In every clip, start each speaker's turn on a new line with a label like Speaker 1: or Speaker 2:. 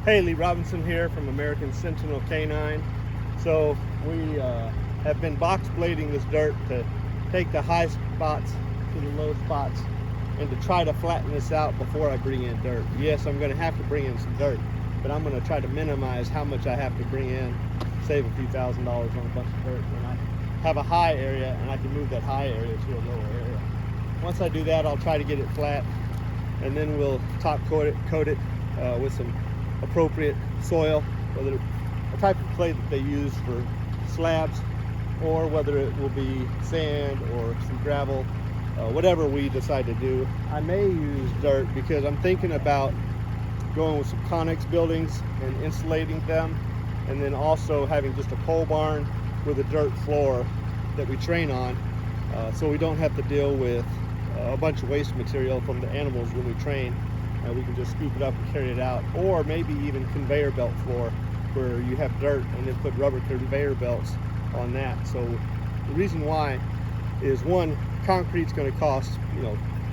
Speaker 1: Hey, Lee Robinson here from American Sentinel Canine. So we have been box blading this dirt to take the high spots to the low spots and to try to flatten this out before I bring in dirt. Yes, I'm going to have to bring in some dirt, but I'm going to try to minimize how much I have to bring in, save a few $1,000s on a bunch of dirt. And I have a high area and I can move that high area to a lower area. Once I do that, I'll try to get it flat, and then we'll top coat it with some appropriate soil, whether a type of clay that they use for slabs, or whether it will be sand or some gravel, whatever we decide to do. I may use dirt because I'm thinking about going with some Connex buildings and insulating them, and then also having just a pole barn with a dirt floor that we train on, so we don't have to deal with a bunch of waste material from the animals when we train. We can just scoop it up and carry it out, or maybe even conveyor belt floor where you have dirt and then put rubber conveyor belts on that. So the reason why is, one, concrete's going to cost,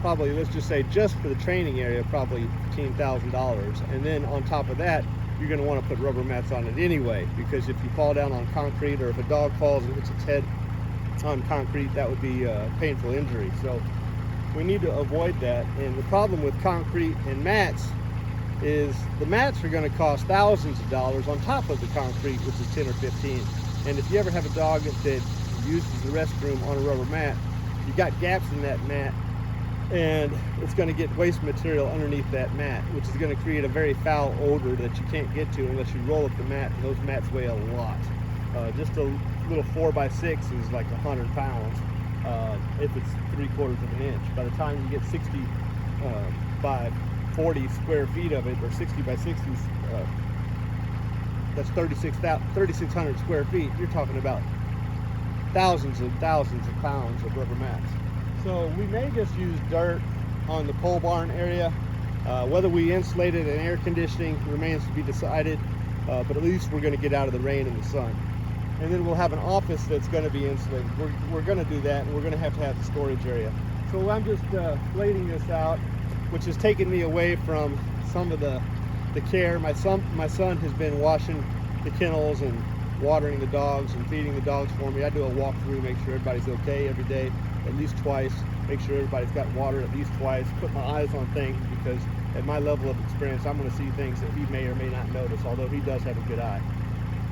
Speaker 1: probably, let's just say just for the training area, probably $15,000, and then on top of that you're going to want to put rubber mats on it anyway, because if you fall down on concrete, or if a dog falls and hits its head on concrete, that would be a painful injury. So we need to avoid that. And the problem with concrete and mats is the mats are going to cost thousands of dollars on top of the concrete, which is 10 or 15. And if you ever have a dog that uses the restroom on a rubber mat, you got gaps in that mat, and it's going to get waste material underneath that mat, which is going to create a very foul odor that you can't get to unless you roll up the mat, and those mats weigh a lot. Just a little 4x6 is like 100 pounds. If it's 3/4 of an inch. By the time you get 60 by 40 square feet of it, or 60 by 60, that's 3,600 square feet. You're talking about thousands and thousands of pounds of rubber mats. So we may just use dirt on the pole barn area. Whether we insulate it and air conditioning remains to be decided, but at least we're going to get out of the rain and the sun. And then we'll have an office that's going to be insulated. We're going to do that, and we're going to have the storage area. So I'm just blading this out, which has taken me away from some of the care. My son has been washing the kennels and watering the dogs and feeding the dogs for me. I do a walkthrough, make sure everybody's okay every day, at least twice. Make sure everybody's got water at least twice. Put my eyes on things, because at my level of experience, I'm going to see things that he may or may not notice, although he does have a good eye.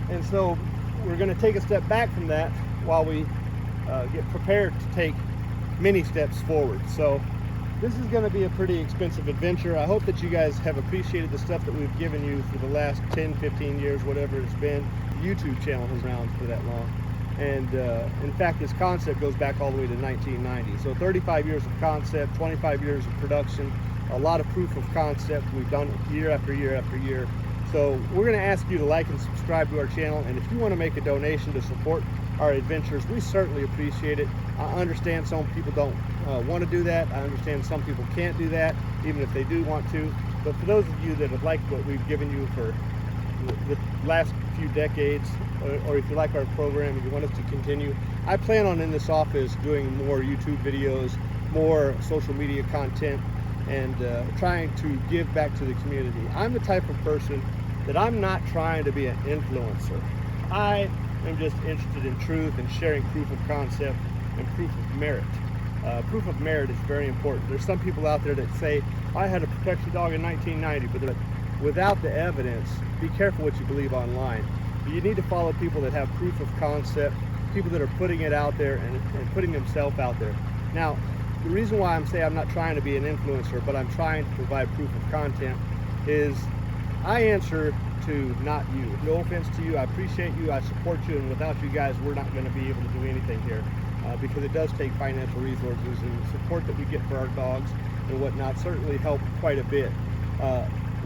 Speaker 1: And so we're going to take a step back from that while we get prepared to take many steps forward. So this is going to be a pretty expensive adventure. I hope that you guys have appreciated the stuff that we've given you for the last 10, 15 years, whatever it's been. The YouTube channel has been around for that long. And in fact, this concept goes back all the way to 1990. So 35 years of concept, 25 years of production, a lot of proof of concept. We've done it year after year after year. So we're going to ask you to like and subscribe to our channel, and if you want to make a donation to support our adventures, we certainly appreciate it. I understand some people don't want to do that. I understand some people can't do that, even if they do want to. But for those of you that have liked what we've given you for the last few decades, or if you like our program and you want us to continue, I plan on in this office doing more YouTube videos, more social media content, and trying to give back to the community. I'm the type of person that I'm not trying to be an influencer. I am just interested in truth and sharing proof of concept and proof of merit. Proof of merit is very important. There's some people out there that say, I had a protection dog in 1990, but without the evidence, be careful what you believe online. You need to follow people that have proof of concept, people that are putting it out there and putting themselves out there. Now, the reason why I'm saying I'm not trying to be an influencer, but I'm trying to provide proof of content, is I answer to not you. No offense to you, I appreciate you, I support you, and without you guys, we're not going to be able to do anything here, because it does take financial resources, and the support that we get for our dogs and whatnot certainly help quite a bit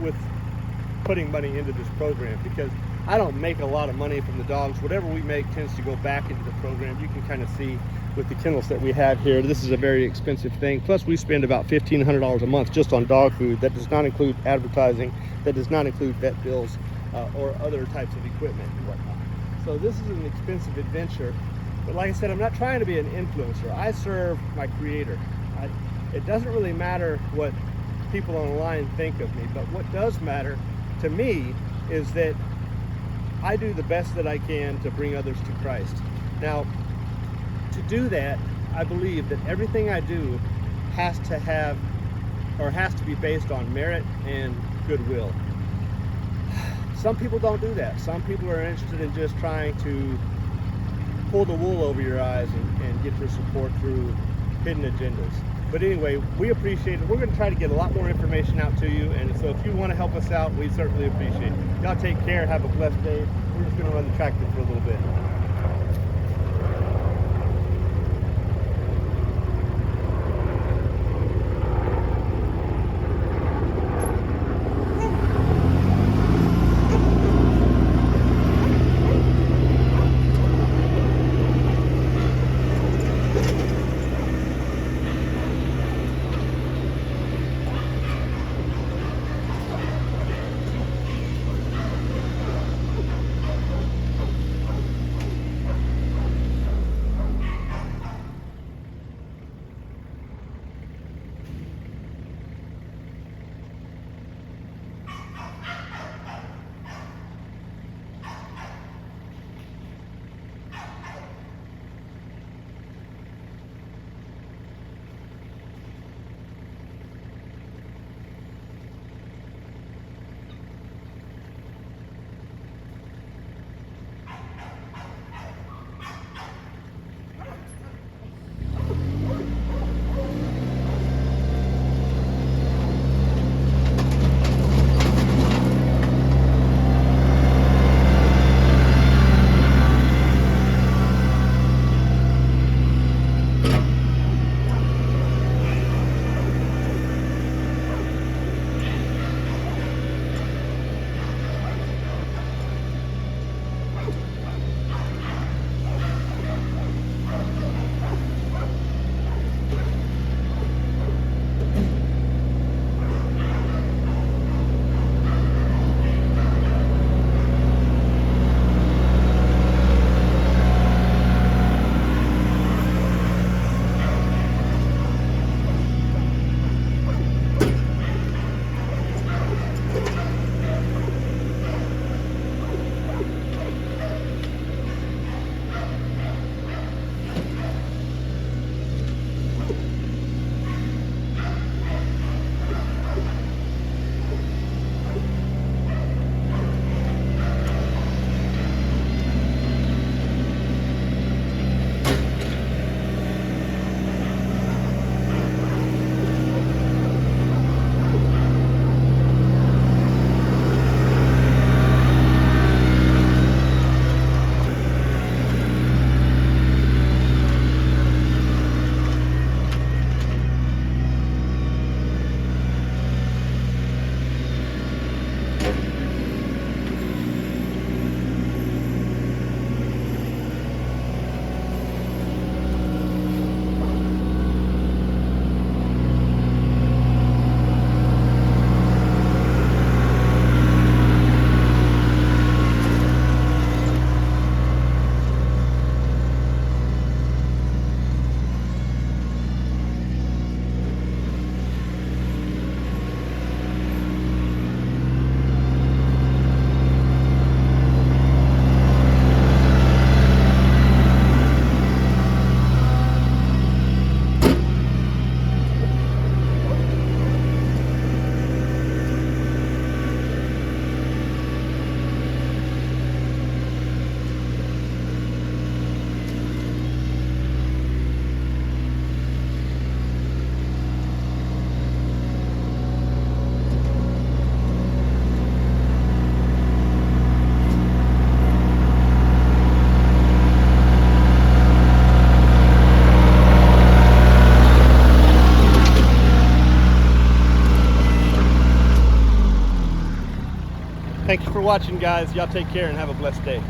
Speaker 1: with putting money into this program, because I don't make a lot of money from the dogs. Whatever we make tends to go back into the program. You can kind of see with the kennels that we have here, this is a very expensive thing. Plus we spend about $1,500 a month just on dog food. That does not include advertising, that does not include vet bills or other types of equipment and whatnot. So this is an expensive adventure, but like I said, I'm not trying to be an influencer. I serve my creator. It doesn't really matter what people online think of me, but what does matter to me is that I do the best that I can to bring others to Christ. Now, to do that, I believe that everything I do has to be based on merit and goodwill. Some people don't do that. Some people are interested in just trying to pull the wool over your eyes and get your support through hidden agendas. But anyway, we appreciate it. We're going to try to get a lot more information out to you, and so if you want to help us out, we certainly appreciate it. Y'all take care. Have a blessed day. We're just going to run the tractor for a little bit. Thank you for watching, guys. Y'all take care and have a blessed day.